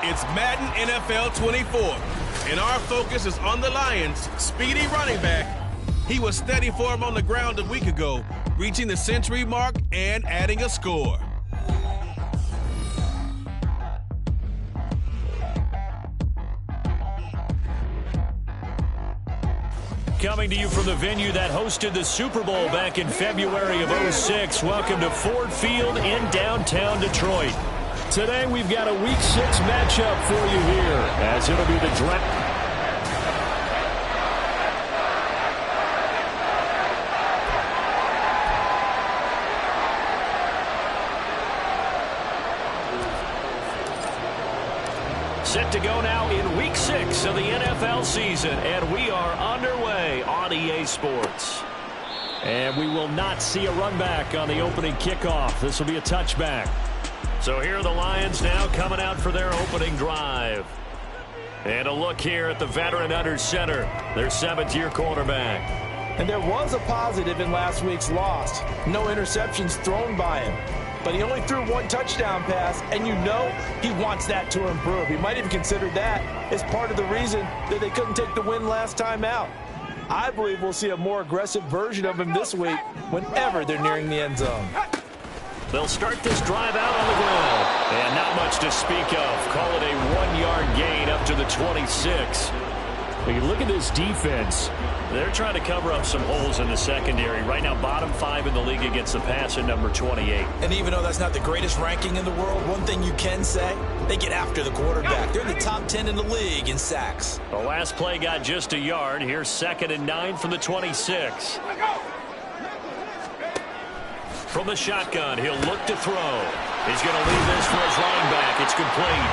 It's Madden NFL 24, and our focus is on the Lions' speedy running back. He was steady for him on the ground a week ago, reaching the century mark and adding a score. Coming to you from the venue that hosted the Super Bowl back in February of '06. Welcome to Ford Field in downtown Detroit. Today we've got a Week 6 matchup for you here, as it'll be the draft. Set to go now in Week 6 of the NFL season, and we are underway on EA Sports. And we will not see a run back on the opening kickoff. This will be a touchback. So here are the Lions now coming out for their opening drive. And a look here at the veteran under center, their 7th-year quarterback. And there was a positive in last week's loss. No interceptions thrown by him. But he only threw 1 touchdown pass, and you know he wants that to improve. He might even consider that as part of the reason that they couldn't take the win last time out. I believe we'll see a more aggressive version of him this week whenever they're nearing the end zone. They'll start this drive out on the ground. And not much to speak of. Call it a 1-yard gain up to the 26. When you look at this defense, they're trying to cover up some holes in the secondary. Right now, bottom 5 in the league against the pass at number 28. And even though that's not the greatest ranking in the world, one thing you can say, they get after the quarterback. They're in the top 10 in the league in sacks. The last play got just a yard. Here's 2nd and 9 from the 26. From the shotgun, he'll look to throw. He's going to leave this for his running back. It's complete.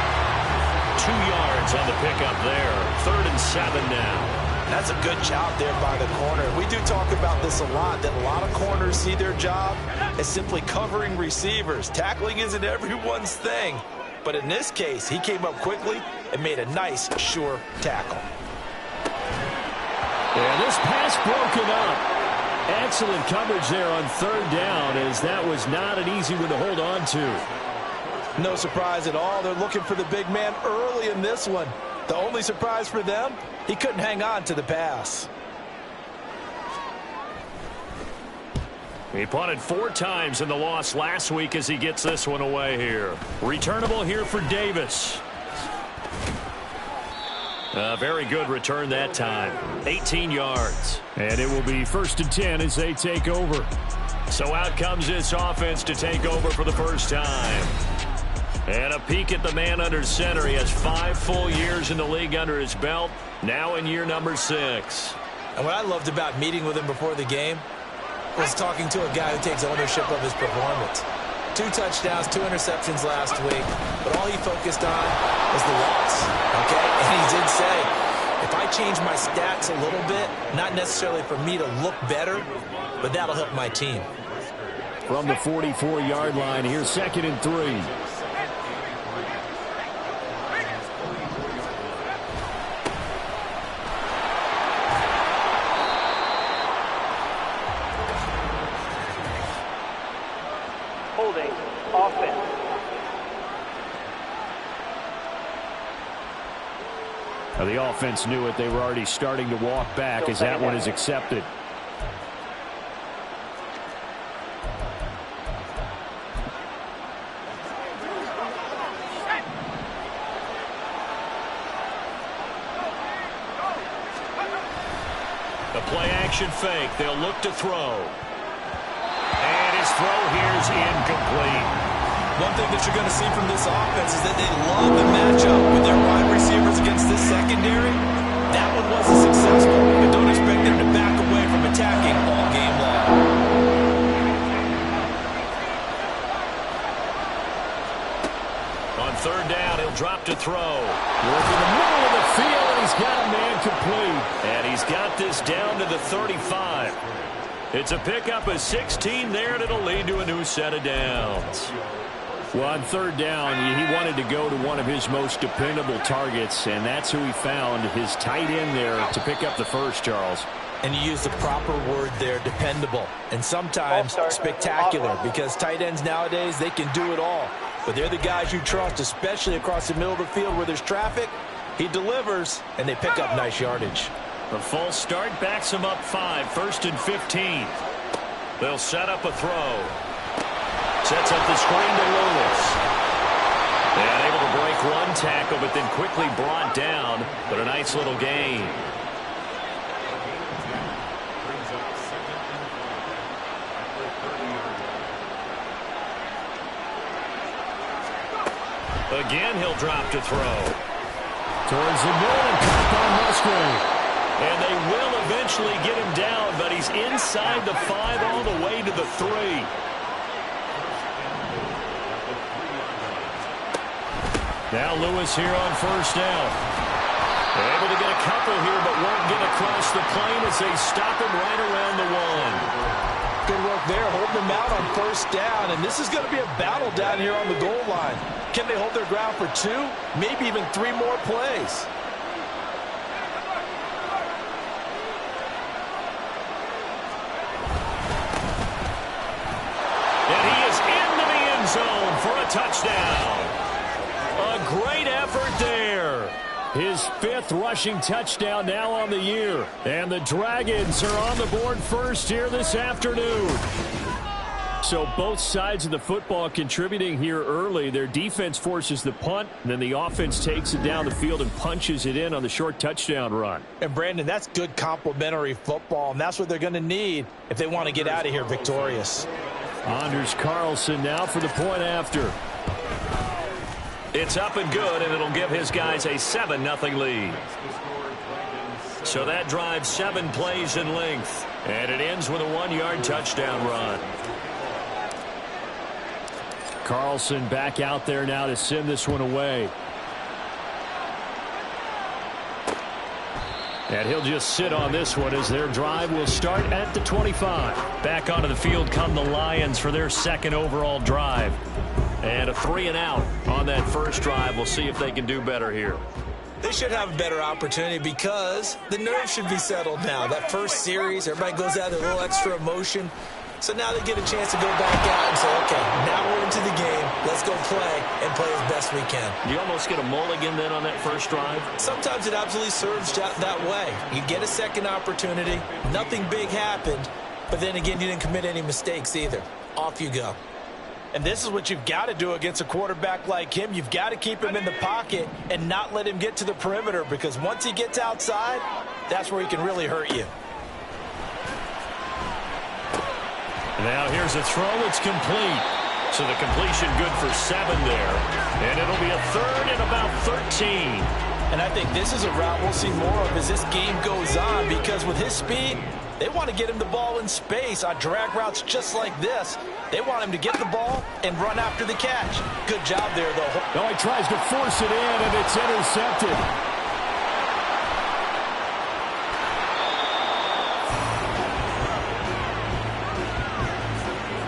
2 yards on the pickup there. 3rd and 7 now. That's a good job there by the corner. We do talk about this a lot, that a lot of corners see their job as simply covering receivers. Tackling isn't everyone's thing. But in this case, he came up quickly and made a nice, sure tackle. And this pass broken up. Excellent coverage there on 3rd down, as that was not an easy one to hold on to. No surprise at all. They're looking for the big man early in this one. The only surprise for them, he couldn't hang on to the pass. He punted 4 times in the loss last week as he gets this one away here. Returnable here for Davis. A very good return that time. 18 yards. And it will be 1st and 10 as they take over. So out comes this offense to take over for the first time. And a peek at the man under center. He has 5 full years in the league under his belt. Now in year number 6. And what I loved about meeting with him before the game was talking to a guy who takes ownership of his performance. 2 touchdowns, 2 interceptions last week, but all he focused on was the loss, okay? And he did say, if I change my stats a little bit, not necessarily for me to look better, but that'll help my team. From the 44-yard line, here's 2nd and 3. Now the offense knew it. They were already starting to walk back as that one is accepted. The play action fake. They'll look to throw. And his throw here is incomplete. One thing that you're going to see from this offense is that they love the matchup with their wide receivers against this secondary. That one wasn't successful, but don't expect them to back away from attacking all game long. On 3rd down, he'll drop to throw. Working the middle of the field, and he's got a man complete. And he's got this down to the 35. It's a pickup of 16 there, and it'll lead to a new set of downs. Well, on 3rd down, he wanted to go to one of his most dependable targets, and that's who he found, his tight end there, to pick up the first, Charles. And you use the proper word there, dependable, and sometimes spectacular, because tight ends nowadays, they can do it all. but they're the guys you trust, especially across the middle of the field where there's traffic. He delivers, and they pick up nice yardage. The false start backs him up 5, 1st and 15. They'll set up a throw. Sets up the screen to Lewis. And able to break one tackle, but then quickly brought down. But a nice little gain. Again, he'll drop to throw. Towards the middle and caught by Musgrave. And they will eventually get him down, but he's inside the 5 all the way to the 3. Now Lewis here on 1st down. They're able to get a couple here, but won't get across the plane as they stop him right around the 1. Good work there, holding them out on 1st down, and this is going to be a battle down here on the goal line. Can they hold their ground for 2, maybe even 3 more plays? And he is into the end zone for a touchdown. A great effort there. His 5th rushing touchdown now on the year. And the Dragons are on the board first here this afternoon. So both sides of the football contributing here early. Their defense forces the punt, and then the offense takes it down the field and punches it in on the short touchdown run. And, Brandon, that's good complementary football, and that's what they're going to need if they want to get out of here victorious. Anders Carlson now for the point after. It's up and good, and it'll give his guys a 7-0 lead. So that drives 7 plays in length, and it ends with a 1-yard touchdown run. Carlson back out there now to send this one away. And he'll just sit on this one as their drive will start at the 25. Back onto the field come the Lions for their 2nd overall drive. And a 3-and-out on that first drive. We'll see if they can do better here. They should have a better opportunity because the nerves should be settled now. That first series, everybody goes out with a little extra emotion. So now they get a chance to go back out and say, okay, now we're into the game. Let's go play and play as best we can. You almost get a mulligan then on that first drive? Sometimes it absolutely serves that way. You get a second opportunity. Nothing big happened. But then again, you didn't commit any mistakes either. Off you go. And this is what you've got to do against a quarterback like him. You've got to keep him in the pocket and not let him get to the perimeter, because once he gets outside, that's where he can really hurt you. Now here's a throw. It's complete. So the completion good for 7 there. And it'll be a 3rd and about 13. And I think this is a route we'll see more of as this game goes on, because with his speed, they want to get him the ball in space on drag routes just like this. They want him to get the ball and run after the catch. Good job there, though. No, he tries to force it in, and it's intercepted.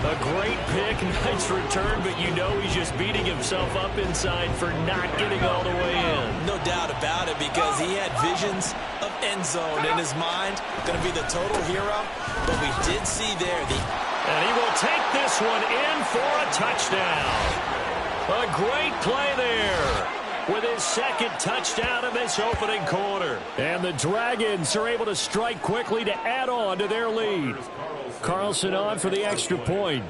A great pick, nice return, but you know he's just beating himself up inside for not getting all the way in. No doubt about it, because he had visions of end zone in his mind. Going to be the total hero, but we did see there And he will take this one in for a touchdown. A great play there with his 2nd touchdown of this opening quarter. And the Dragons are able to strike quickly to add on to their lead. Carlson on for the extra point.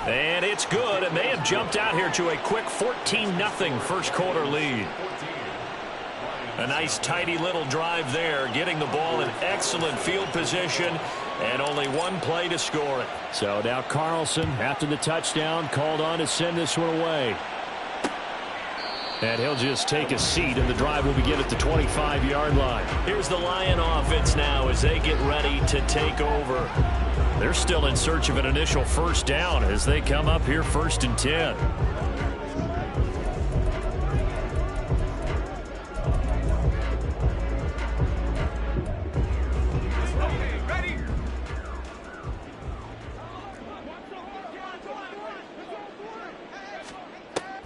And it's good, and they have jumped out here to a quick 14-0 first quarter lead. A nice, tidy little drive there, getting the ball in excellent field position, and only 1 play to score it. So now Carlson, after the touchdown, called on to send this one away. And he'll just take a seat, and the drive will begin at the 25-yard line. Here's the Lion offense now as they get ready to take over. They're still in search of an initial first down as they come up here 1st and 10.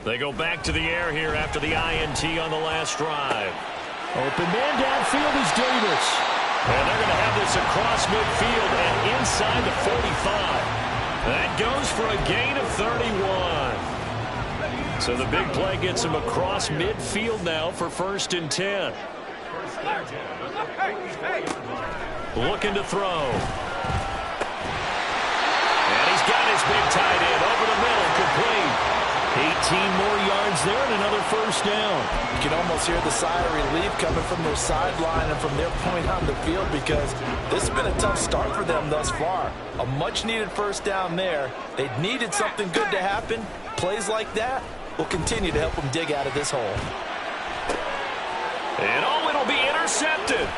They go back to the air here after the INT on the last drive. Open man downfield is Davis. And they're going to have this across midfield and inside the 45. That that goes for a gain of 31. So the big play gets him across midfield now for 1st and 10. Looking to throw. And he's got his big tight end over the middle, complete. 18 more yards there and another 1st down. You can almost hear the sigh of relief coming from their sideline and from their point on the field because this has been a tough start for them thus far. A much-needed 1st down there. They needed something good to happen. Plays like that will continue to help them dig out of this hole. And it'll be intercepted.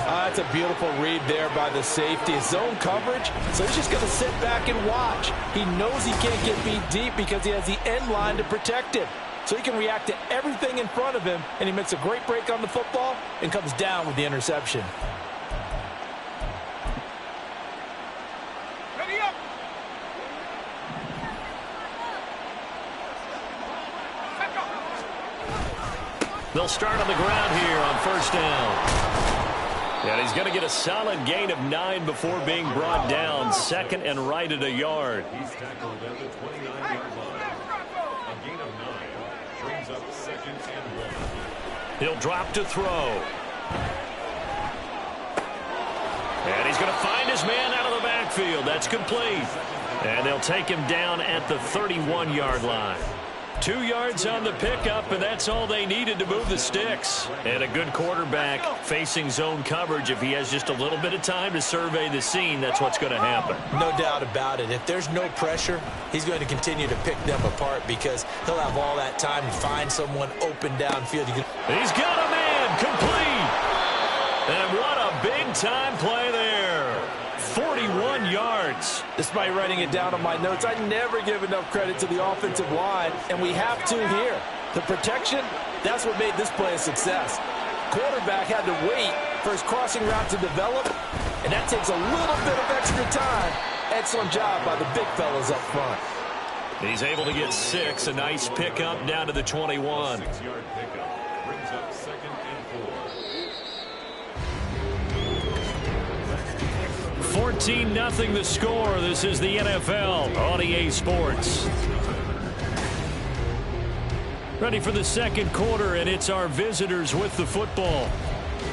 That's a beautiful read there by the safety. Zone coverage, so he's just going to sit back and watch. He knows he can't get beat deep because he has the end line to protect him. So he can react to everything in front of him, and he makes a great break on the football and comes down with the interception. Ready up. They'll start on the ground here on 1st down. And he's going to get a solid gain of 9 before being brought down. 2nd and right at a yard. He's tackled at the 29-yard line. A gain of 9 brings up 2nd and 1. He'll drop to throw. And he's going to find his man out of the backfield. That's complete. And they'll take him down at the 31-yard line. 2 yards on the pickup, and that's all they needed to move the sticks. And a good quarterback facing zone coverage. If he has just a little bit of time to survey the scene, that's what's going to happen. No doubt about it. If there's no pressure, he's going to continue to pick them apart because he'll have all that time to find someone open downfield. He's got a man complete. And what a big-time play there. 41 yards. Despite writing it down on my notes, I never give enough credit to the offensive line, and we have to here. The protection, that's what made this play a success. Quarterback had to wait for his crossing route to develop, and that takes a little bit of extra time. Excellent job by the big fellas up front. He's able to get 6. A nice pickup down to the 21. 6-yard pickup brings up 2nd and 4. 14-0 the score. This is the NFL on EA Sports. Ready for the 2nd quarter, and it's our visitors with the football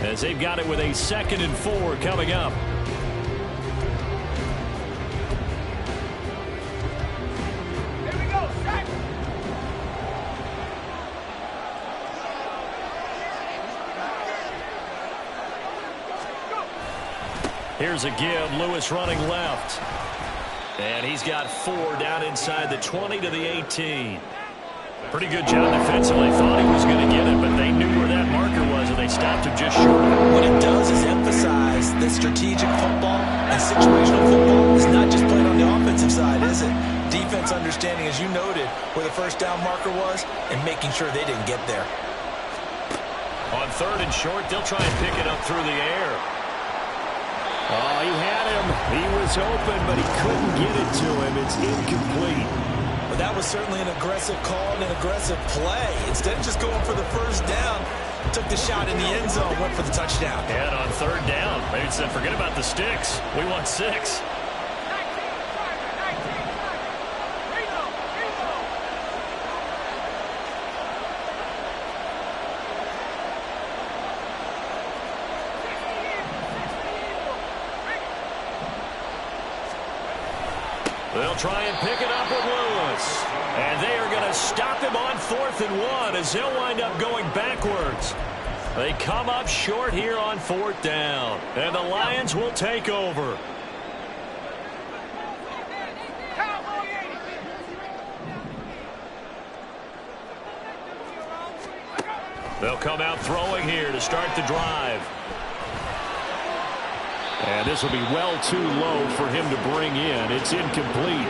as they've got it with a 2nd and 4 coming up. Here we go. Set. Here's a give. Lewis running left. And he's got 4 down inside the 20 to the 18. Pretty good job defensively. Thought he was going to get it, but they knew where that marker was, and they stopped him just short. What it does is emphasize that strategic football and situational football is not just played on the offensive side, is it? Defense understanding, as you noted, where the 1st down marker was and making sure they didn't get there. On 3rd and short, they'll try and pick it up through the air. Oh, he had him. He was open, but he couldn't get it to him. It's incomplete. But that was certainly an aggressive call and an aggressive play. Instead of just going for the 1st down, took the shot in the end zone, went for the touchdown. And on 3rd down, they said, forget about the sticks. We want 6. They'll try and pick it up with Lewis. And they are going to stop him on 4th and 1 as they'll wind up going backwards. They come up short here on 4th down. And the Lions will take over. They'll come out throwing here to start the drive. And this will be well too low for him to bring in. It's incomplete.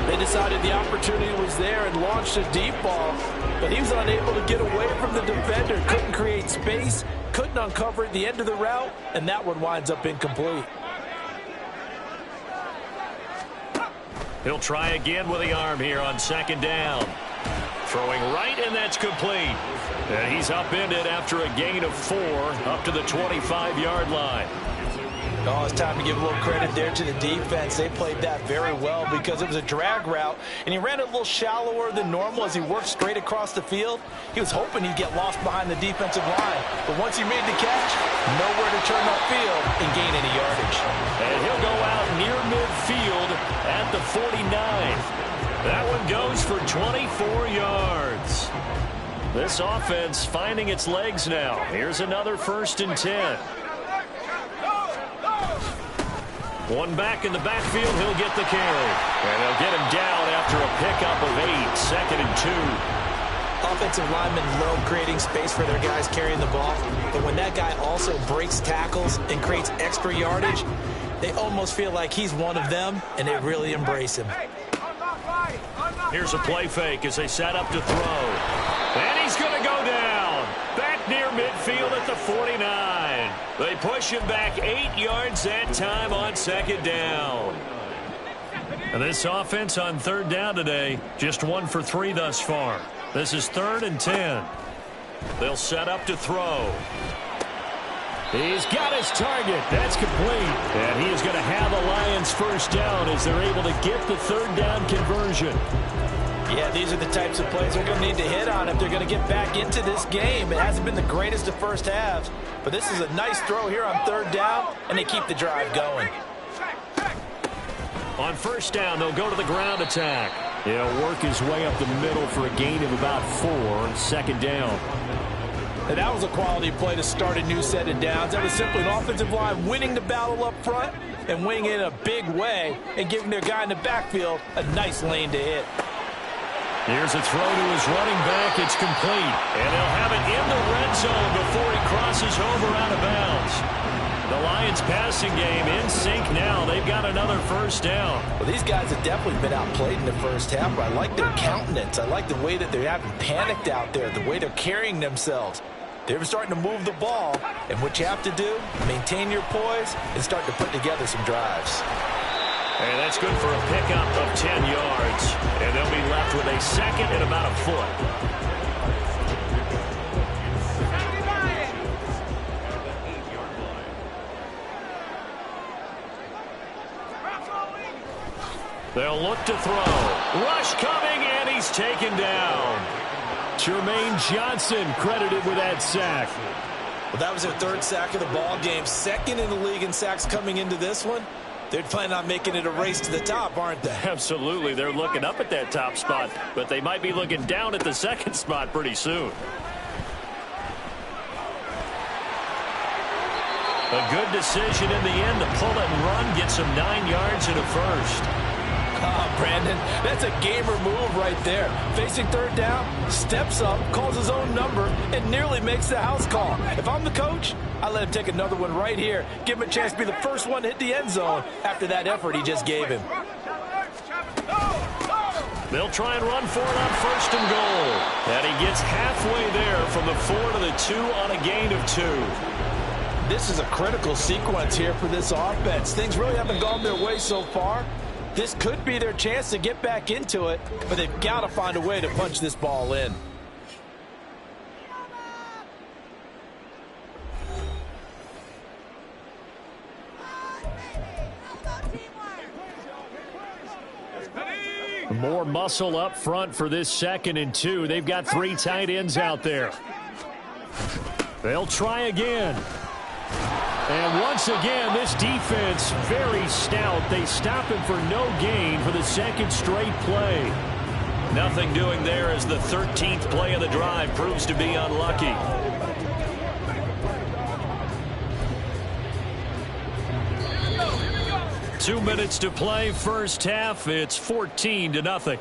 They decided the opportunity was there and launched a deep ball, but he was unable to get away from the defender. Couldn't create space, couldn't uncover at the end of the route, and that one winds up incomplete. He'll try again with the arm here on 2nd down. Throwing right, and that's complete. And he's upended after a gain of 4 up to the 25-yard line. Oh, it's time to give a little credit there to the defense. They played that very well because it was a drag route, and he ran a little shallower than normal as he worked straight across the field. He was hoping he'd get lost behind the defensive line, but once he made the catch, nowhere to turn upfield and gain any yardage. And he'll go out near midfield at the 49. That one goes for 24 yards. This offense finding its legs now. Here's another 1st and 10. One back in the backfield, he'll get the carry. And they'll get him down after a pickup of 8, 2nd and 2. Offensive linemen love creating space for their guys carrying the ball, but when that guy also breaks tackles and creates extra yardage, they almost feel like he's one of them, and they really embrace him. Here's a play fake as they set up to throw. And he's going to go down. Back near midfield at the 49. They push him back 8 yards that time on 2nd down. And this offense on 3rd down today, just 1 for 3 thus far. This is 3rd and 10. They'll set up to throw. He's got his target. That's complete. And he is going to have the Lions 1st down as they're able to get the 3rd down conversion. Yeah, these are the types of plays they're going to need to hit on if they're going to get back into this game. It hasn't been the greatest of first halves, but this is a nice throw here on 3rd down, and they keep the drive going. On 1st down, they'll go to the ground attack. He'll work his way up the middle for a gain of about 4 on 2nd down. And that was a quality play to start a new set of downs. That was simply an offensive line winning the battle up front and winning it in a big way and giving their guy in the backfield a nice lane to hit. Here's a throw to his running back. It's complete. And he'll have it in the red zone before he crosses over out of bounds. The Lions passing game in sync now. They've got another 1st down. Well, these guys have definitely been outplayed in the first half, but I like their countenance. I like the way that they haven't panicked out there, the way they're carrying themselves. They're starting to move the ball, and what you have to do, maintain your poise and start to put together some drives. And that's good for a pickup of 10 yards. And they'll be left with a 2nd and about a foot. They'll look to throw. Rush coming, and he's taken down. Jermaine Johnson credited with that sack. Well, that was their 3rd sack of the ball game. 2nd in the league in sacks coming into this one. They're planning on making it a race to the top, aren't they? Absolutely. They're looking up at that top spot, but they might be looking down at the 2nd spot pretty soon. A good decision in the end to pull it and run, get some 9 yards and a 1st. Brandon, that's a gamer move right there. Facing 3rd down, steps up, calls his own number, and nearly makes the house call. If I'm the coach, I let him take another one right here. Give him a chance to be the first one to hit the end zone after that effort he just gave him. They'll try and run for it on 1st and goal. And he gets halfway there from the 4 to the 2 on a gain of 2. This is a critical sequence here for this offense. Things really haven't gone their way so far. This could be their chance to get back into it, but they've got to find a way to punch this ball in. More muscle up front for this 2nd and 2. They've got 3 tight ends out there. They'll try again. And once again, this defense very stout. They stop him for no gain for the 2nd straight play. Nothing doing there as the 13th play of the drive proves to be unlucky. Two minutes to play, 1st half. It's 14-0.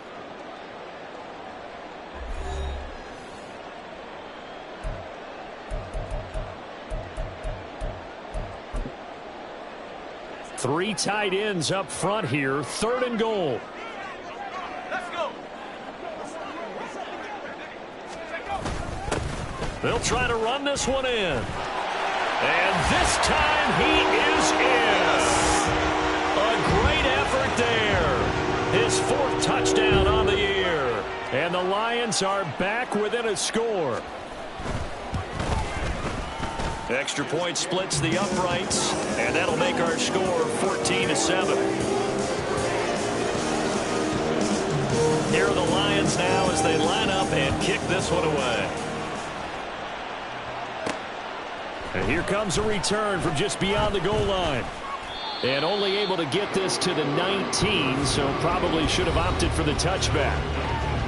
Three tight ends up front here. 3rd and goal. Let's go. They'll try to run this one in. And this time he is in. A great effort there. His 4th touchdown on the year. And the Lions are back within a score. Extra point splits the uprights, and that'll make our score 14-7. Here are the Lions now as they line up and kick this one away. And here comes a return from just beyond the goal line. And only able to get this to the 19, so probably should have opted for the touchback.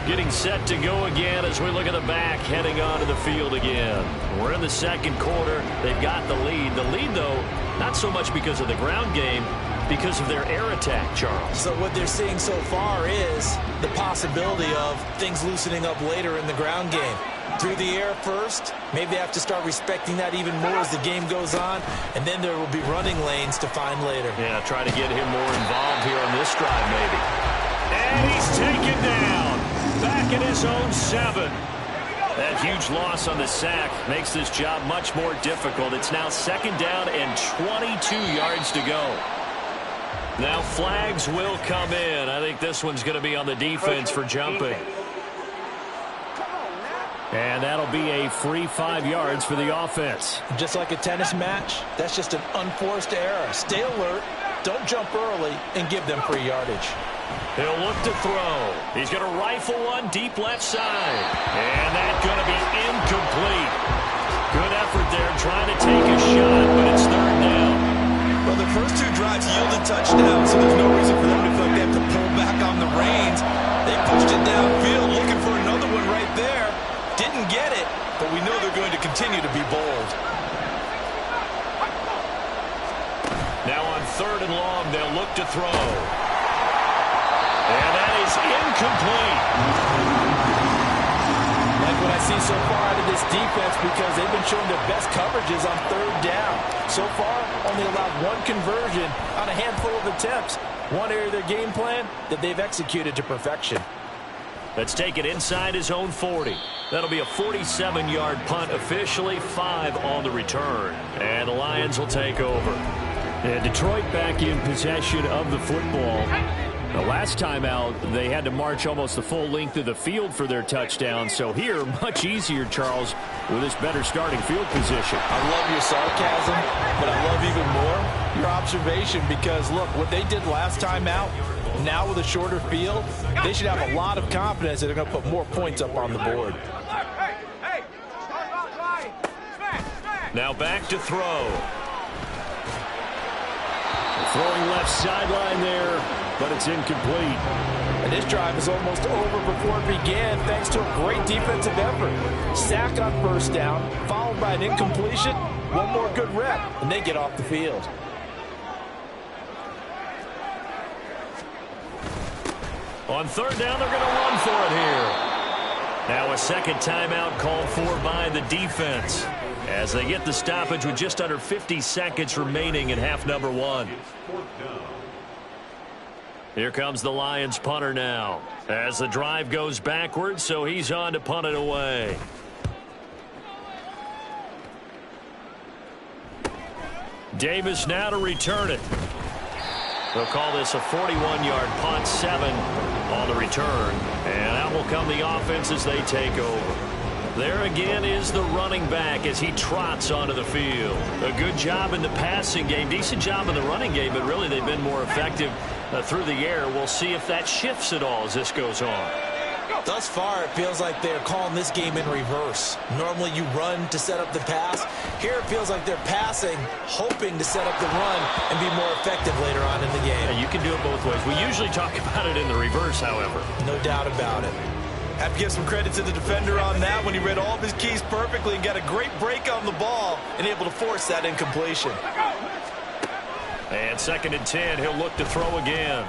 Getting set to go again as we look at the back, heading onto the field again. We're in the second quarter. They've got the lead. The lead, though, not so much because of the ground game, because of their air attack, Charles. So what they're seeing so far is the possibility of things loosening up later in the ground game. Through the air first, maybe they have to start respecting that even more as the game goes on, and then there will be running lanes to find later. Yeah, try to get him more involved here on this drive, maybe. And he's taken down. Back in his own 7. That huge loss on the sack makes this job much more difficult. It's now second down and 22 yards to go. Now flags will come in. I think this one's going to be on the defense for jumping. And that'll be a free 5 yards for the offense. Just like a tennis match, that's just an unforced error. Stay alert, don't jump early, and give them free yardage. He'll look to throw. He's going to rifle one deep left side. And that's going to be incomplete. Good effort there trying to take a shot, but it's third down. Well, the first 2 drives yielded touchdowns, so there's no reason for them to feel like they have to pull back on the reins. They pushed it downfield, looking for another one right there. Didn't get it, but we know they're going to continue to be bold. Now on third and long, they'll look to throw. And that is incomplete. Like what I see so far out of this defense, because they've been showing their best coverages on third down. So far, only allowed 1 conversion on a handful of attempts. One area of their game plan that they've executed to perfection. Let's take it inside his own 40. That'll be a 47-yard punt, officially 5 on the return. And the Lions will take over. And Detroit back in possession of the football. The last time out, they had to march almost the full length of the field for their touchdown. So here, much easier, Charles, with this better starting field position. I love your sarcasm, but I love even more your observation because, look, what they did last time out, now with a shorter field, they should have a lot of confidence that they're going to put more points up on the board. Now back to throw. Throwing left sideline there, but it's incomplete. And this drive is almost over before it began thanks to a great defensive effort. Sack on first down, followed by an incompletion, one more good rep, and they get off the field. On third down, they're going to run for it here. Now a second timeout called for by the defense as they get the stoppage with just under 50 seconds remaining in half number 1. Here comes the Lions punter now as the drive goes backwards, so he's on to punt it away. Davis now to return it. They'll call this a 41-yard punt, 7 on the return. And out will come the offense as they take over. There again is the running back as he trots onto the field. A good job in the passing game, decent job in the running game, but really they've been more effective through the air. We'll see if that shifts at all as this goes on. Thus far, it feels like they're calling this game in reverse. Normally you run to set up the pass. Here it feels like they're passing, hoping to set up the run and be more effective later on in the game. Yeah, you can do it both ways. We usually talk about it in the reverse, however. No doubt about it. Have to give some credit to the defender on that when he read all of his keys perfectly and got a great break on the ball and able to force that incompletion. And second and 10, he'll look to throw again.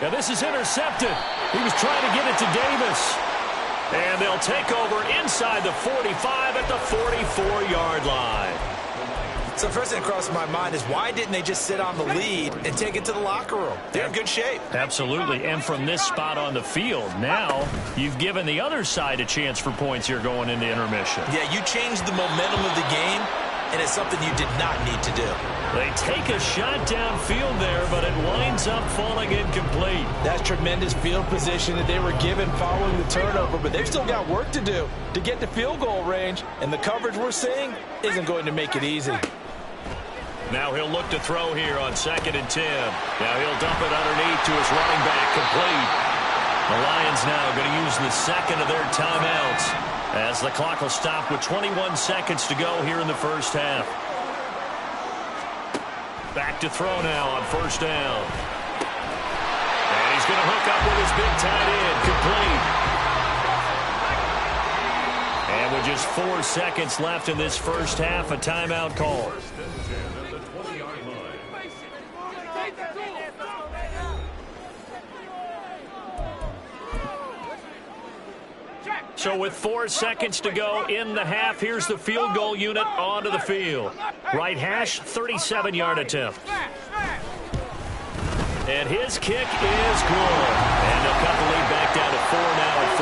Now this is intercepted. He was trying to get it to Davis. And they'll take over inside the 45 at the 44-yard line. So first thing that crossed my mind is why didn't they just sit on the lead and take it to the locker room? They're in good shape. Absolutely. And from this spot on the field, now you've given the other side a chance for points here going into intermission. Yeah, you changed the momentum of the game and it's something you did not need to do. They take a shot downfield there, but it winds up falling incomplete. That's tremendous field position that they were given following the turnover, but they've still got work to do to get to field goal range, and the coverage we're seeing isn't going to make it easy. Now he'll look to throw here on 2nd and 10. Now he'll dump it underneath to his running back, complete. The Lions now going to use the second of their timeouts as the clock will stop with 21 seconds to go here in the first half. Back to throw now on 1st down. And he's going to hook up with his big tight end, complete. And with just 4 seconds left in this first half, a timeout call. So with 4 seconds to go in the half, here's the field goal unit onto the field. Right hash, 37-yard attempt. And his kick is good. And they'll cut the lead back down to 4 now at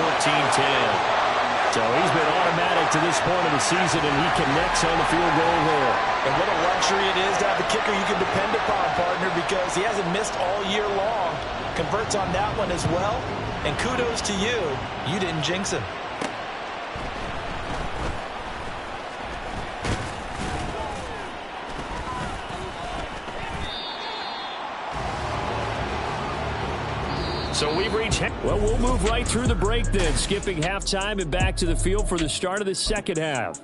14-10. So he's been automatic to this point of the season, and he connects on the field goal there. And what a luxury it is to have a kicker you can depend upon, partner, because he hasn't missed all year long. Converts on that one as well. And kudos to you. You didn't jinx him. So we've reached... Well, we'll move right through the break then, skipping halftime and back to the field for the start of the second half.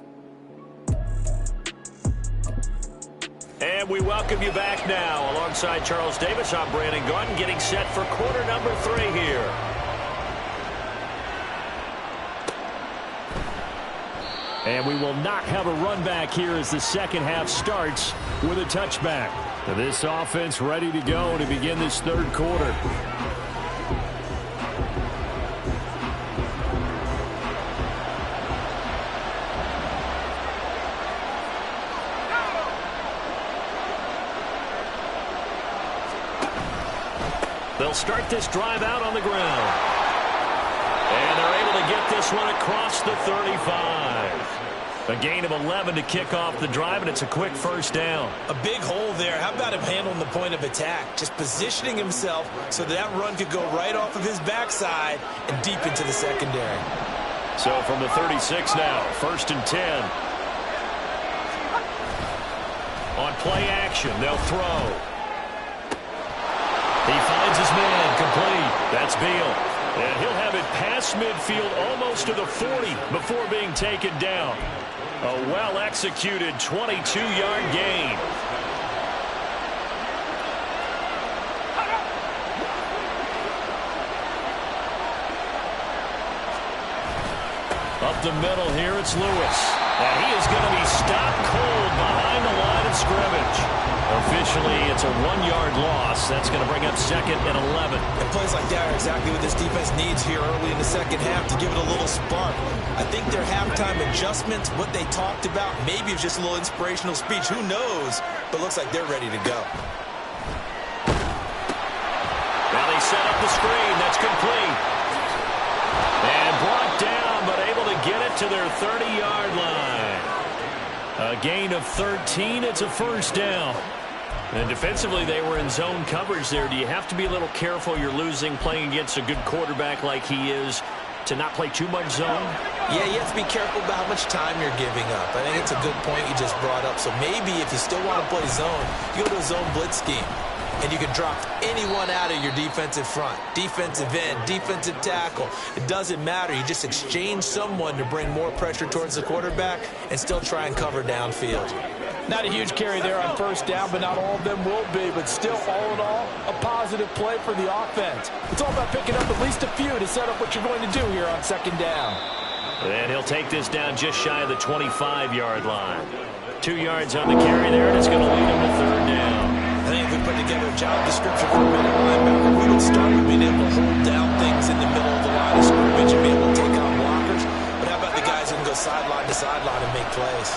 And we welcome you back now. Alongside Charles Davis, I'm Brandon Garden, getting set for quarter number 3 here. And we will not have a run back here as the second half starts with a touchback. This offense ready to go to begin this third quarter. They'll start this drive out on the ground. And they're able to get this one across the 35. A gain of 11 to kick off the drive, and it's a quick first down. A big hole there. How about him handling the point of attack? Just positioning himself so that run could go right off of his backside and deep into the secondary. So from the 36 now, 1st and 10. On play action, they'll throw. He finds his man, complete. That's Beal. And he'll have it past midfield almost to the 40 before being taken down. A well-executed 22-yard gain. Up the middle here, it's Lewis. And he is going to be stopped cold behind the line of scrimmage. Officially, it's a 1-yard loss. That's going to bring up 2nd and 11. And plays like that are exactly what this defense needs here early in the second half to give it a little spark. I think their halftime adjustments, what they talked about, maybe it's just a little inspirational speech. Who knows? But looks like they're ready to go. Now they set up the screen. That's complete. And brought down, but able to get it to their 30-yard line. A gain of 13. It's a first down. And defensively, they were in zone coverage there. Do you have to be a little careful? You're losing, playing against a good quarterback like he is, to not play too much zone? Yeah, you have to be careful about how much time you're giving up. I think it's a good point you just brought up. So maybe if you still want to play zone, you go to a zone blitz scheme. And you can drop anyone out of your defensive front, defensive end, defensive tackle. It doesn't matter. You just exchange someone to bring more pressure towards the quarterback and still try and cover downfield. Not a huge carry there on first down, but not all of them will be. But still, all in all, a positive play for the offense. It's all about picking up at least a few to set up what you're going to do here on second down. And he'll take this down just shy of the 25-yard line. 2 yards on the carry there, and it's going to lead him to third down. I think if we put together a job description for a middle linebacker, we would start with being able to hold down things in the middle of the line of scrimmage and be able to take on blockers. But how about the guys who can go sideline to sideline and make plays?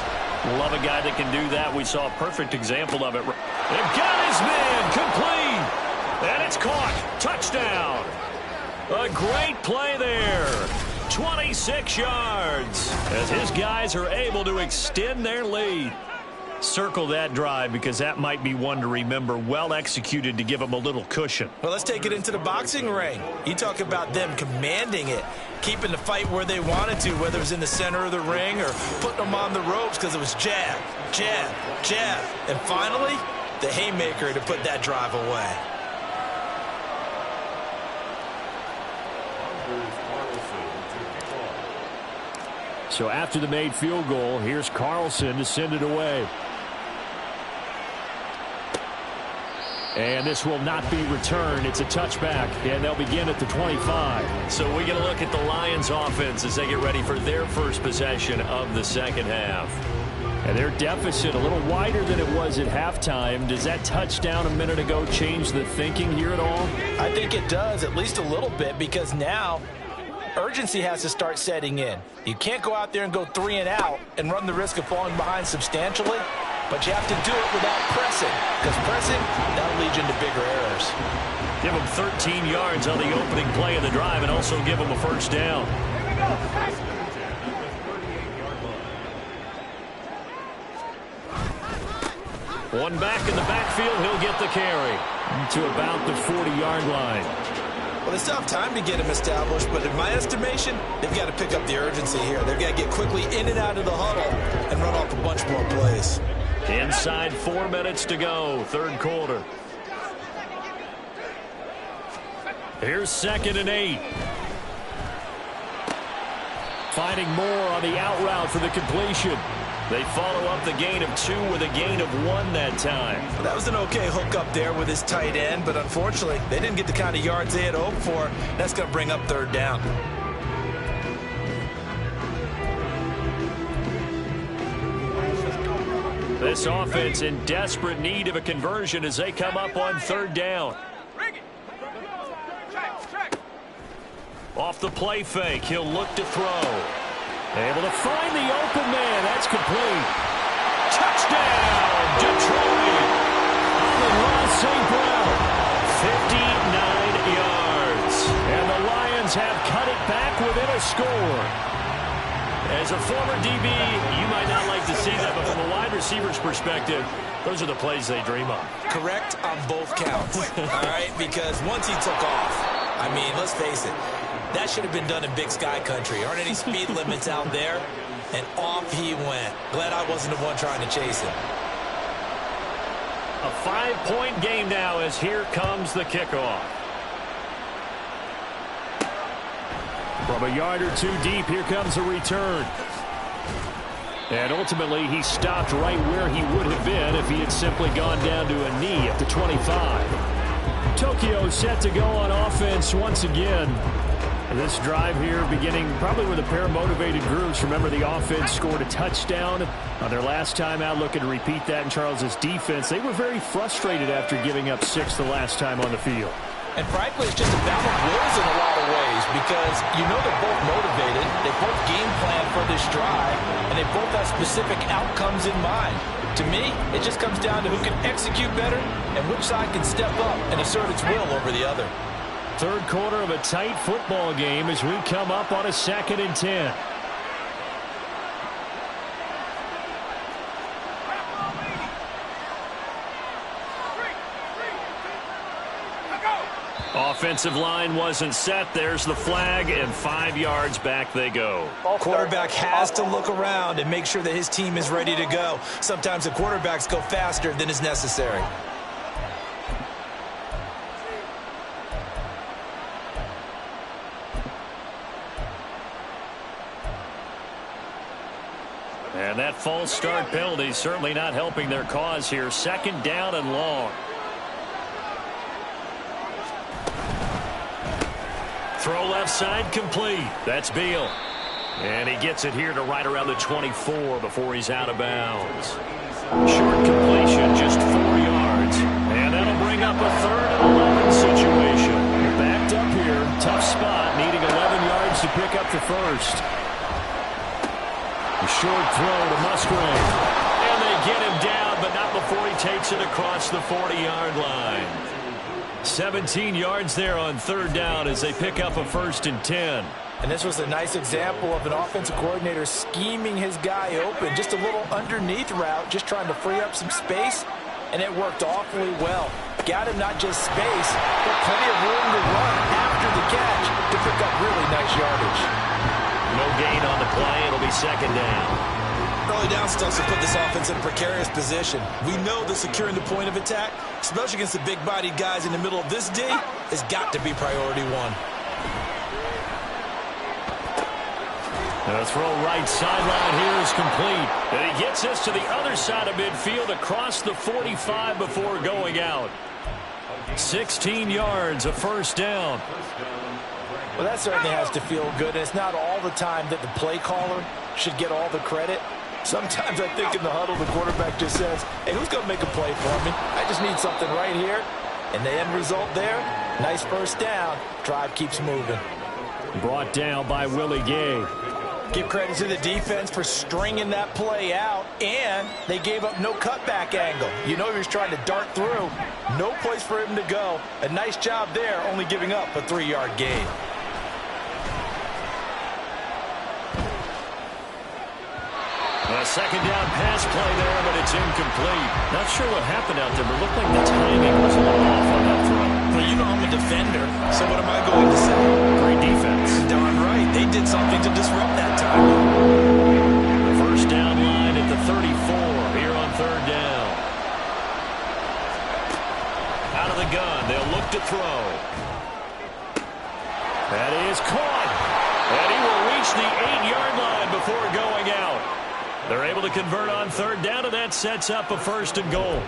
Love a guy that can do that. We saw a perfect example of it. They've got his man complete. And it's caught. Touchdown. A great play there. 26 yards as his guys are able to extend their lead. Circle that drive because that might be one to remember. Well executed to give them a little cushion. Well, let's take it into the boxing ring. You talk about them commanding it, keeping the fight where they wanted to, whether it was in the center of the ring or putting them on the ropes because it was jab, jab, jab. And finally, the haymaker to put that drive away. So after the made field goal, here's Carlson to send it away. And this will not be returned. It's a touchback, and they'll begin at the 25. So we get a look at the Lions offense as they get ready for their first possession of the second half. And their deficit a little wider than it was at halftime. Does that touchdown a minute ago change the thinking here at all? I think it does, at least a little bit, because now urgency has to start setting in. You can't go out there and go 3 and out and run the risk of falling behind substantially, but you have to do it without pressing, because pressing, that'll lead you into bigger errors. Give them 13 yards on the opening play of the drive and also give them a first down. One back in the backfield, he'll get the carry to about the 40-yard line. Well, they still have time to get him established, but in my estimation, they've got to pick up the urgency here. They've got to get quickly in and out of the huddle and run off a bunch more plays. Inside 4 minutes to go, third quarter. Here's 2nd and 8. Finding more on the out route for the completion. They follow up the gain of 2 with a gain of 1 that time. Well, that was an okay hook up there with his tight end, but unfortunately, they didn't get the kind of yards they had hoped for. That's going to bring up 3rd down. This offense in desperate need of a conversion as they come up on 3rd down. Off the play fake, he'll look to throw. Able to find the open man. That's complete. Touchdown, Detroit! Amon-Ra St. Brown. 59 yards. And the Lions have cut it back within a score. As a former DB, you might not like to see that, but from a wide receiver's perspective, those are the plays they dream of. Correct on both counts, all right? Because once he took off, I mean, let's face it, that should have been done in Big Sky country. Aren't any speed limits out there? And off he went. Glad I wasn't the one trying to chase him. A 5-point game now as here comes the kickoff. From a yard or 2 deep, here comes a return. And ultimately, he stopped right where he would have been if he had simply gone down to a knee at the 25. Tokyo set to go on offense once again. This drive here beginning probably with a pair of motivated groups. Remember, the offense scored a touchdown on their last time out, looking to repeat that in Charles's defense. They were very frustrated after giving up 6 the last time on the field. And frankly, it's just a battle of wills in a lot of ways because you know they're both motivated, they both game plan for this drive, and they both have specific outcomes in mind. To me, it just comes down to who can execute better and which side can step up and assert its will over the other. Third quarter of a tight football game as we come up on a 2nd and 10. Offensive line wasn't set. There's the flag, and 5 yards back they go. Quarterback has to look around and make sure that his team is ready to go. Sometimes the quarterbacks go faster than is necessary. And that false start penalty certainly not helping their cause here. 2nd down and long. Throw left side complete. That's Beal. And he gets it here to right around the 24 before he's out of bounds. Short completion, just 4 yards. And that'll bring up a 3rd and 11 situation. Backed up here. Tough spot. Needing 11 yards to pick up the first. A short throw to Musgrave. And they get him down, but not before he takes it across the 40-yard line. 17 yards there on third down as they pick up a 1st and 10. And this was a nice example of an offensive coordinator scheming his guy open. Just a little underneath route, just trying to free up some space, and it worked awfully well. Got him not just space, but plenty of room to run after the catch to pick up really nice yardage. No gain on the play. It'll be 2nd down. Early down stuff to put this offense in a precarious position. We know that securing the point of attack, especially against the big-bodied guys in the middle of this D, has got to be priority one. The throw right sideline here is complete. And he gets this to the other side of midfield across the 45 before going out. 16 yards, a 1st down. Well, that certainly has to feel good. And it's not all the time that the play caller should get all the credit. Sometimes I think in the huddle, the quarterback just says, hey, who's going to make a play for me? I just need something right here. And the end result there, nice 1st down. Drive keeps moving. Brought down by Willie Gay. Give credit to the defense for stringing that play out, and they gave up no cutback angle. You know he was trying to dart through. No place for him to go. A nice job there, only giving up a 3-yard gain. A 2nd down pass play there, but it's incomplete. Not sure what happened out there, but it looked like the timing was a little off on that throw. Well, you know I'm a defender, so what am I going to say? Great defense. Darn right. They did something to disrupt that time. The 1st down line at the 34 here on 3rd down. Out of the gun, they'll look to throw. That is caught. And he will reach the 8-yard line before going out. They're able to convert on 3rd down, and that sets up a 1st and goal.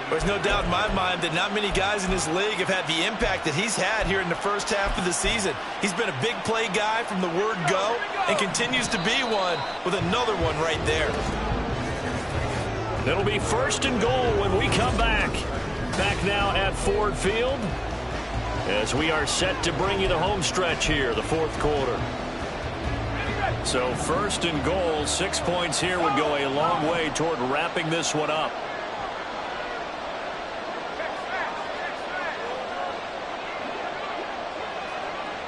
There's no doubt in my mind that not many guys in this league have had the impact that he's had here in the first half of the season. He's been a big play guy from the word go and continues to be one with another one right there. It'll be 1st and goal when we come back. Back now at Ford Field as we are set to bring you the home stretch here, the 4th quarter. So 1st and goal, 6 points here would go a long way toward wrapping this one up.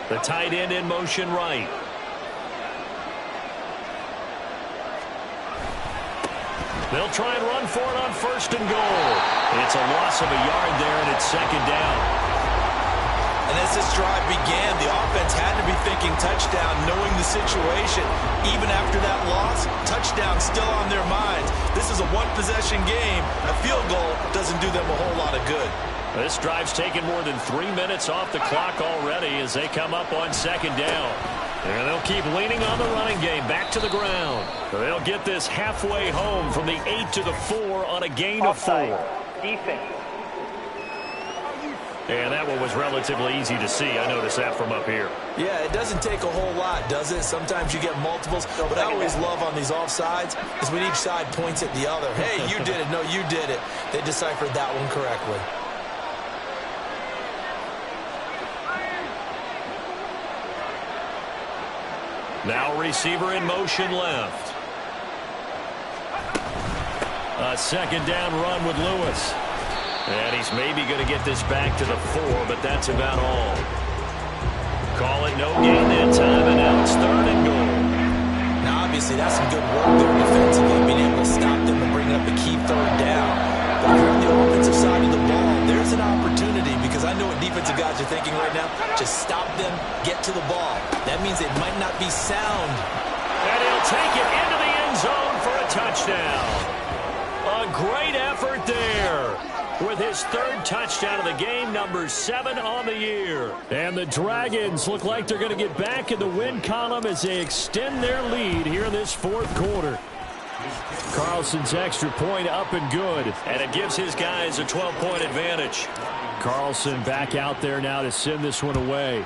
The tight end in motion right. They'll try and run for it on 1st and goal. It's a loss of a yard there, and it's 2nd down. And as this drive began, the offense had to be thinking touchdown, knowing the situation. Even after that loss, touchdown still on their minds. This is a one-possession game. A field goal doesn't do them a whole lot of good. This drive's taken more than 3 minutes off the clock already as they come up on 2nd down. And they'll keep leaning on the running game back to the ground. They'll get this halfway home from the 8 to the 4 on a gain of 4. Defense. And that one was relatively easy to see. I noticed that from up here. Yeah, it doesn't take a whole lot, does it? Sometimes you get multiples. What I always love on these offsides is when each side points at the other. Hey, you did it. No, you did it. They deciphered that one correctly. Now receiver in motion left. A 2nd down run with Lewis. And he's maybe going to get this back to the 4, but that's about all. Call it no gain that time, and now it's 3rd and goal. Now, obviously, that's some good work there defensively, being able to stop them and bring up a key 3rd down. But if you're on the offensive side of the ball, there's an opportunity, because I know what defensive guys are thinking right now. Just stop them, get to the ball. That means it might not be sound. And he'll take it into the end zone for a touchdown. A great effort there with his 3rd touchdown of the game, number 7 on the year. And the Dragons look like they're going to get back in the win column as they extend their lead here in this 4th quarter. Carlson's extra point up and good, and it gives his guys a 12-point advantage. Carlson back out there now to send this one away.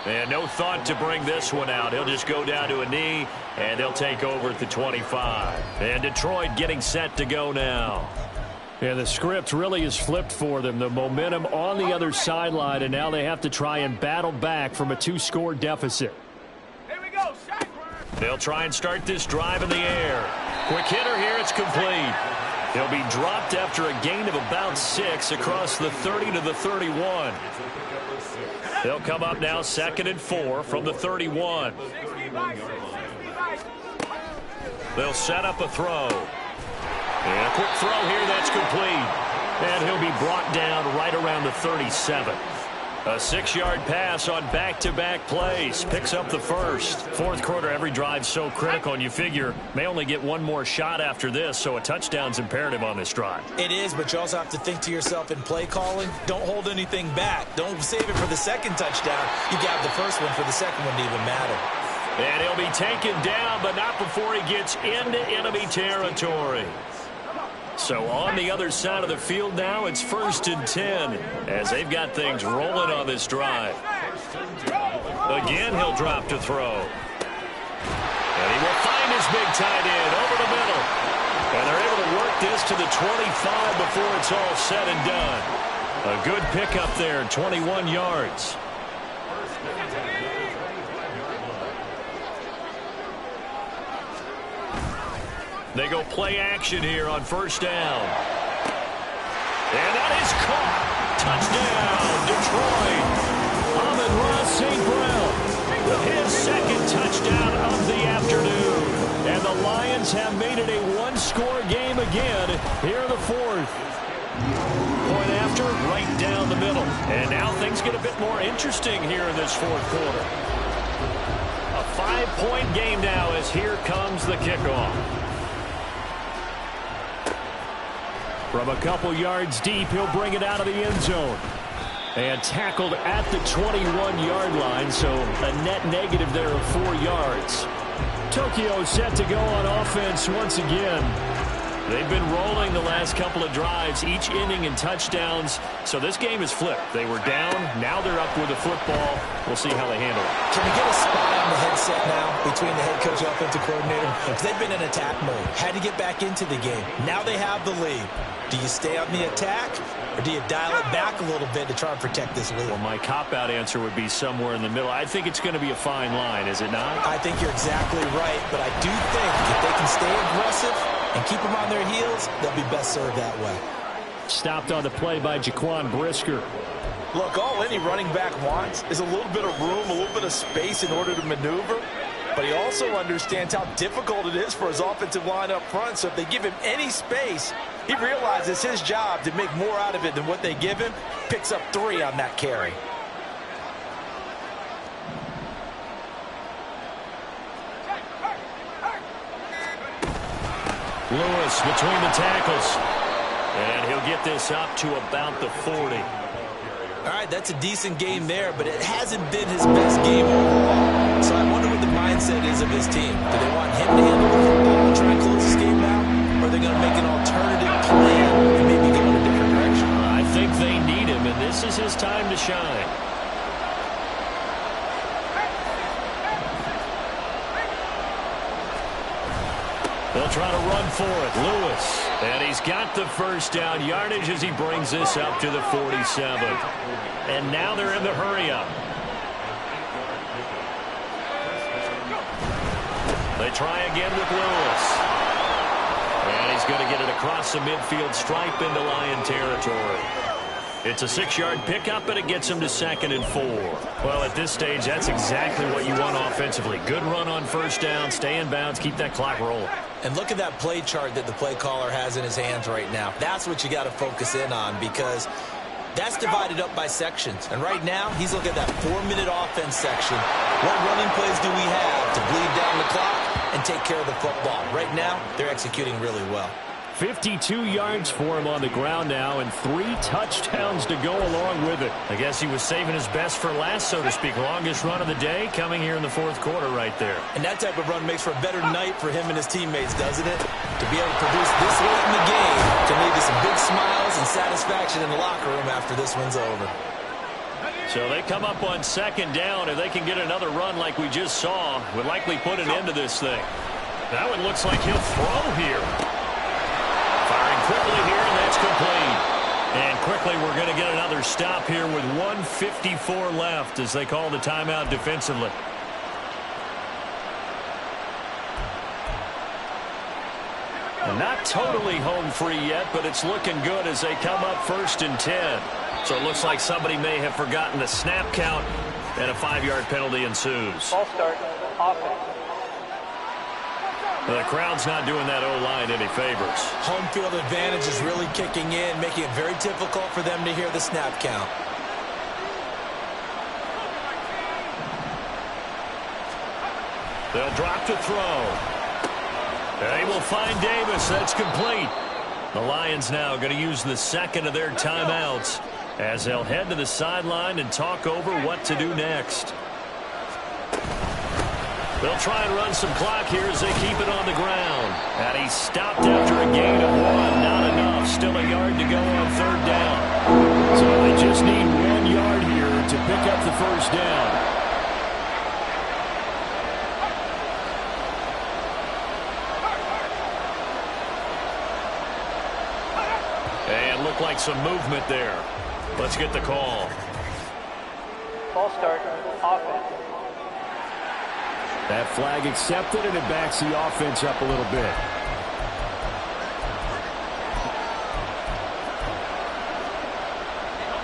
And no thought to bring this one out. He'll just go down to a knee, and they'll take over at the 25. And Detroit getting set to go now. And the script really is flipped for them. The momentum on the other sideline, and now they have to try and battle back from a 2-score deficit. Here we go, They'll try and start this drive in the air. Quick hitter here, it's complete. He'll be dropped after a gain of about 6 across the 30 to the 31. He'll come up now 2nd and 4 from the 31. They'll set up a throw. And a quick throw here that's complete. And he'll be brought down right around the 37. A 6-yard pass on back-to-back plays. Picks up the first. Fourth quarter, every drive so critical, and you figure may only get one more shot after this, so a touchdown's imperative on this drive. It is, but you also have to think to yourself in play calling, don't hold anything back. Don't save it for the second touchdown. You got the first one for the second one to even matter. And he'll be taken down, but not before he gets into enemy territory. So on the other side of the field now, it's 1st and 10 as they've got things rolling on this drive. Again, he'll drop to throw. And he will find his big tight end over the middle. And they're able to work this to the 25 before it's all said and done. A good pickup there, 21 yards. They go play action here on 1st down. And that is caught. Touchdown, Detroit. Amon-Ra St. Brown with his 2nd touchdown of the afternoon. And the Lions have made it a one-score game again here in the 4th. Point after, right down the middle. And now things get a bit more interesting here in this 4th quarter. A 5-point game now as here comes the kickoff. From a couple yards deep, he'll bring it out of the end zone. And tackled at the 21-yard line, so a net negative there of 4 yards. Tokyo set to go on offense once again. They've been rolling the last couple of drives, each inning in touchdowns. So this game is flipped. They were down. Now they're up with the football. We'll see how they handle it. Can we get a spy on the headset now between the head coach and offensive coordinator? Because they've been in attack mode. Had to get back into the game. Now they have the lead. Do you stay on the attack, or do you dial it back a little bit to try and protect this lead? Well, my cop-out answer would be somewhere in the middle. I think it's going to be a fine line, is it not? I think you're exactly right, but I do think if they can stay aggressive and keep them on their heels, they'll be best served that way. Stopped on the play by Jaquan Brisker. Look, all any running back wants is a little bit of room, a little bit of space in order to maneuver. But he also understands how difficult it is for his offensive line up front. So if they give him any space, he realizes his job to make more out of it than what they give him. Picks up 3 on that carry. Lewis between the tackles. And he'll get this up to about the 40. All right, that's a decent game there, but it hasn't been his best game overall. So I wonder what the mindset is of his team. Do they want him to handle the football and try and close this game out? Or are they going to make an alternative plan and maybe go in a different direction? I think they need him, and this is his time to shine. They'll try to run for it. Lewis. And he's got the first down yardage as he brings this up to the 47. And now they're in the hurry-up. They try again with Lewis. And he's going to get it across the midfield stripe into Lion territory. It's a 6-yard pickup, and it gets him to 2nd and 4. Well, at this stage, that's exactly what you want offensively. Good run on first down, stay in bounds, keep that clock rolling. And look at that play chart that the play caller has in his hands right now. That's what you got to focus in on, because that's divided up by sections. And right now, he's looking at that 4-minute offense section. What running plays do we have to bleed down the clock and take care of the football? Right now, they're executing really well. 52 yards for him on the ground now, and 3 touchdowns to go along with it. I guess he was saving his best for last, so to speak. Longest run of the day coming here in the 4th quarter right there. And that type of run makes for a better night for him and his teammates, doesn't it? To be able to produce this late in the game can lead to some big smiles and satisfaction in the locker room after this one's over. So they come up on 2nd down. If they can get another run like we just saw, would likely put an end to this thing. That one looks like he'll throw here. Firing quickly here, and that's complete. And quickly, we're going to get another stop here with 1:54 left as they call the timeout defensively. And not totally home free yet, but it's looking good as they come up 1st and 10. So it looks like somebody may have forgotten the snap count, and a 5-yard penalty ensues. Ball start. Offense. The crowd's not doing that O-line any favors. Home field advantage is really kicking in, making it very difficult for them to hear the snap count. They'll drop to throw. They will find Davis. That's complete. The Lions now going to use the second of their timeouts as they'll head to the sideline and talk over what to do next. They'll try and run some clock here as they keep it on the ground. And he's stopped after a gain of 1. Not enough. Still a yard to go on 3rd down. So they just need 1 yard here to pick up the first down. And looked like some movement there. Let's get the call. Ball start. Offense. That flag accepted, and it backs the offense up a little bit.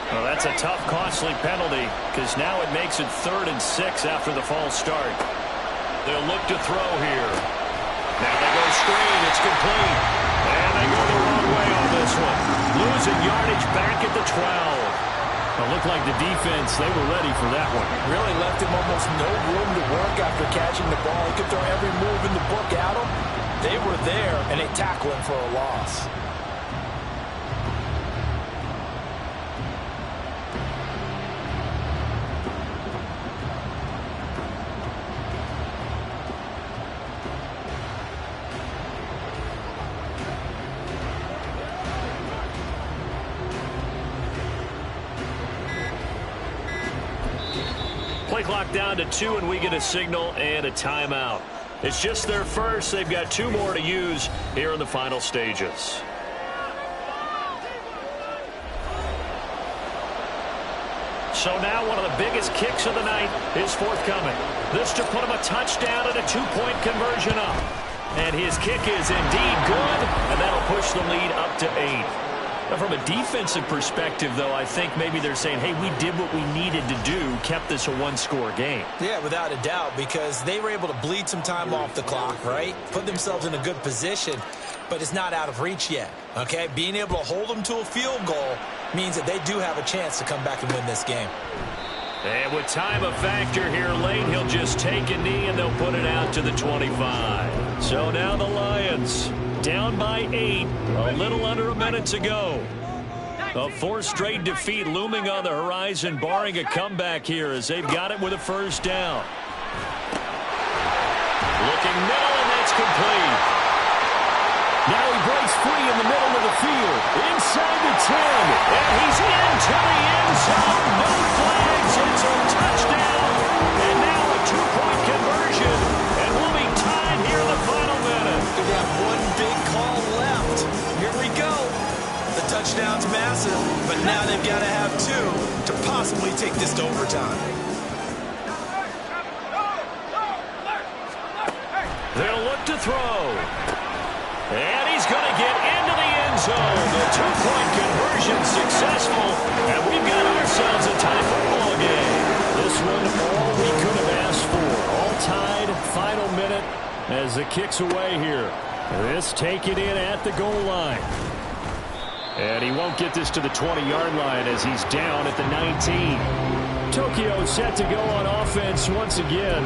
Well, that's a tough, costly penalty because now it makes it 3rd and 6 after the false start. They'll look to throw here. Now they go screen. It's complete. And they go the wrong way on this one. Losing yardage back at the 12. It looked like the defense, they were ready for that one. Really left him almost no room to work after catching the ball. He could throw every move in the book at him. They were there, and they tackled him for a loss. Play clock down to 2, and we get a signal and a timeout. It's just their first. They've got 2 more to use here in the final stages. So now one of the biggest kicks of the night is forthcoming. This to put him a touchdown and a 2-point conversion up. And his kick is indeed good, and that'll push the lead up to 8. Now, from a defensive perspective, though, I think maybe they're saying, hey, we did what we needed to do, kept this a 1-score game. Yeah, without a doubt, because they were able to bleed some time off the clock, right? Put themselves in a good position, but it's not out of reach yet, okay? Being able to hold them to a field goal means that they do have a chance to come back and win this game. And with time a factor here late, he'll just take a knee and they'll put it out to the 25. So now the Lions down by 8, a little under a minute to go. A 4th straight defeat looming on the horizon, barring a comeback here as they've got it with a first down. Looking middle, and that's complete. Now he breaks free in the middle of the field, inside the 10, and he's into the end zone. No flags. It's a touchdown, and now a 2-point conversion, and we'll be tied here in the final minute. They have one big call left. Here we go. The touchdown's massive, but now they've got to have 2 to possibly take this to overtime. They'll look to throw. And he's going to get into the end zone. The 2-point conversion successful, and we've got ourselves a tie football game. This one all we could have asked for. All tied, final minute as the kick's away here. This taken in at the goal line. And he won't get this to the 20-yard line as he's down at the 19. Tokyo set to go on offense once again.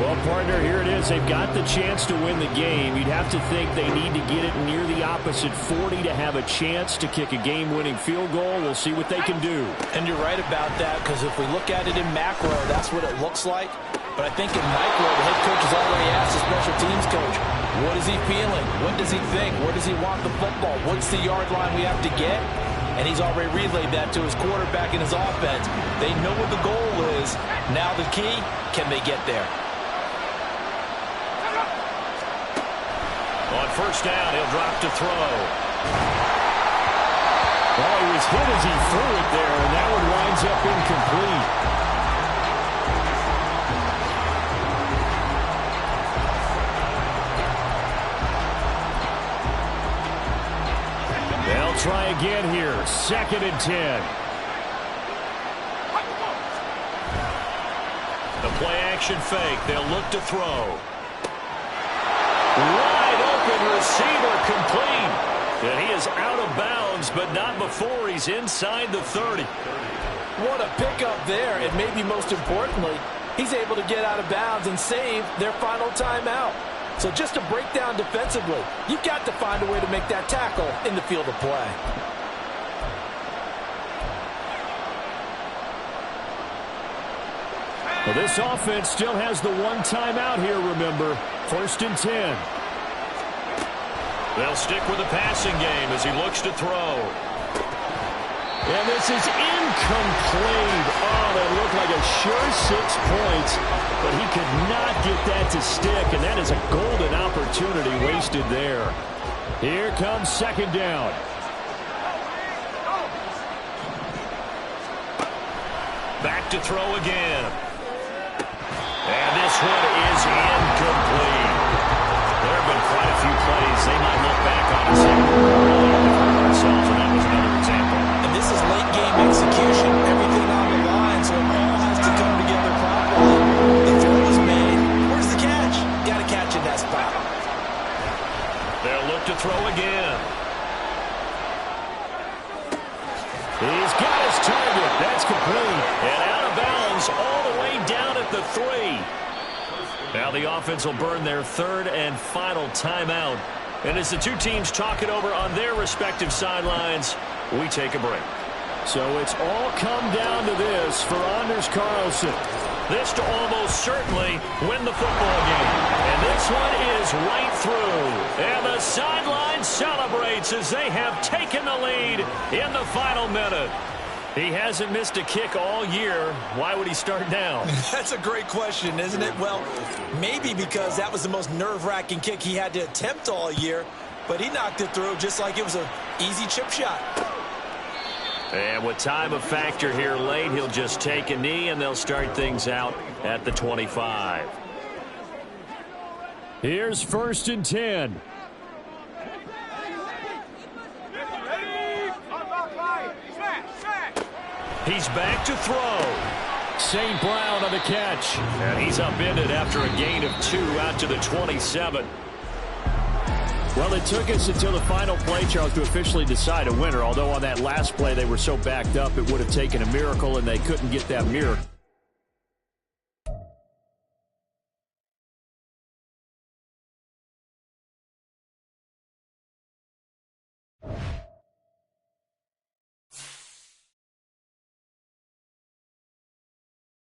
Well, partner, here it is. They've got the chance to win the game. You'd have to think they need to get it near the opposite 40 to have a chance to kick a game-winning field goal. We'll see what they can do. And you're right about that, because if we look at it in macro, that's what it looks like. But I think in micro, the head coach has already asked the special teams coach, what is he feeling? What does he think? Where does he want the football? What's the yard line we have to get? And he's already relayed that to his quarterback and his offense. They know what the goal is. Now the key, can they get there? On first down, he'll drop to throw. Well, he was hit as he threw it there, and that one winds up incomplete. try again here. 2nd and 10. The play-action fake. They'll look to throw. Wide open receiver complete. And he is out of bounds, but not before he's inside the 30. What a pickup there, and maybe most importantly, he's able to get out of bounds and save their final timeout. So just to break down defensively, you've got to find a way to make that tackle in the field of play. Well, this offense still has the one timeout here, remember. 1st and 10. They'll stick with the passing game as he looks to throw. And this is incomplete. Oh, that looked like a sure 6 points, but he could not get that to stick, and that is a golden opportunity wasted there. Here comes 2nd down. Back to throw again. And this one is incomplete. There have been quite a few plays they might look back on and say, ourselves, and that was another example. And this is late game execution, everything on the line, so it all has to come together properly. The throw is made. Where's the catch? Got to catch in that spot. They'll look to throw again. He's got his target. That's complete. And out of bounds all the way down at the 3. Now the offense will burn their 3rd and final timeout. And as the two teams talk it over on their respective sidelines, we take a break. So it's all come down to this for Anders Carlson. This to almost certainly win the football game. And this one is right through. And the sideline celebrates as they have taken the lead in the final minute. He hasn't missed a kick all year. Why would he start now? That's a great question, isn't it? Well, maybe because that was the most nerve-wracking kick he had to attempt all year, but he knocked it through just like it was an easy chip shot. And with time a factor here late, he'll just take a knee, and they'll start things out at the 25. Here's 1st and 10. He's back to throw. St. Brown on the catch. And he's upended after a gain of 2 out to the 27. Well, it took us until the final play, Charles, to officially decide a winner, although on that last play they were so backed up it would have taken a miracle, and they couldn't get that miracle.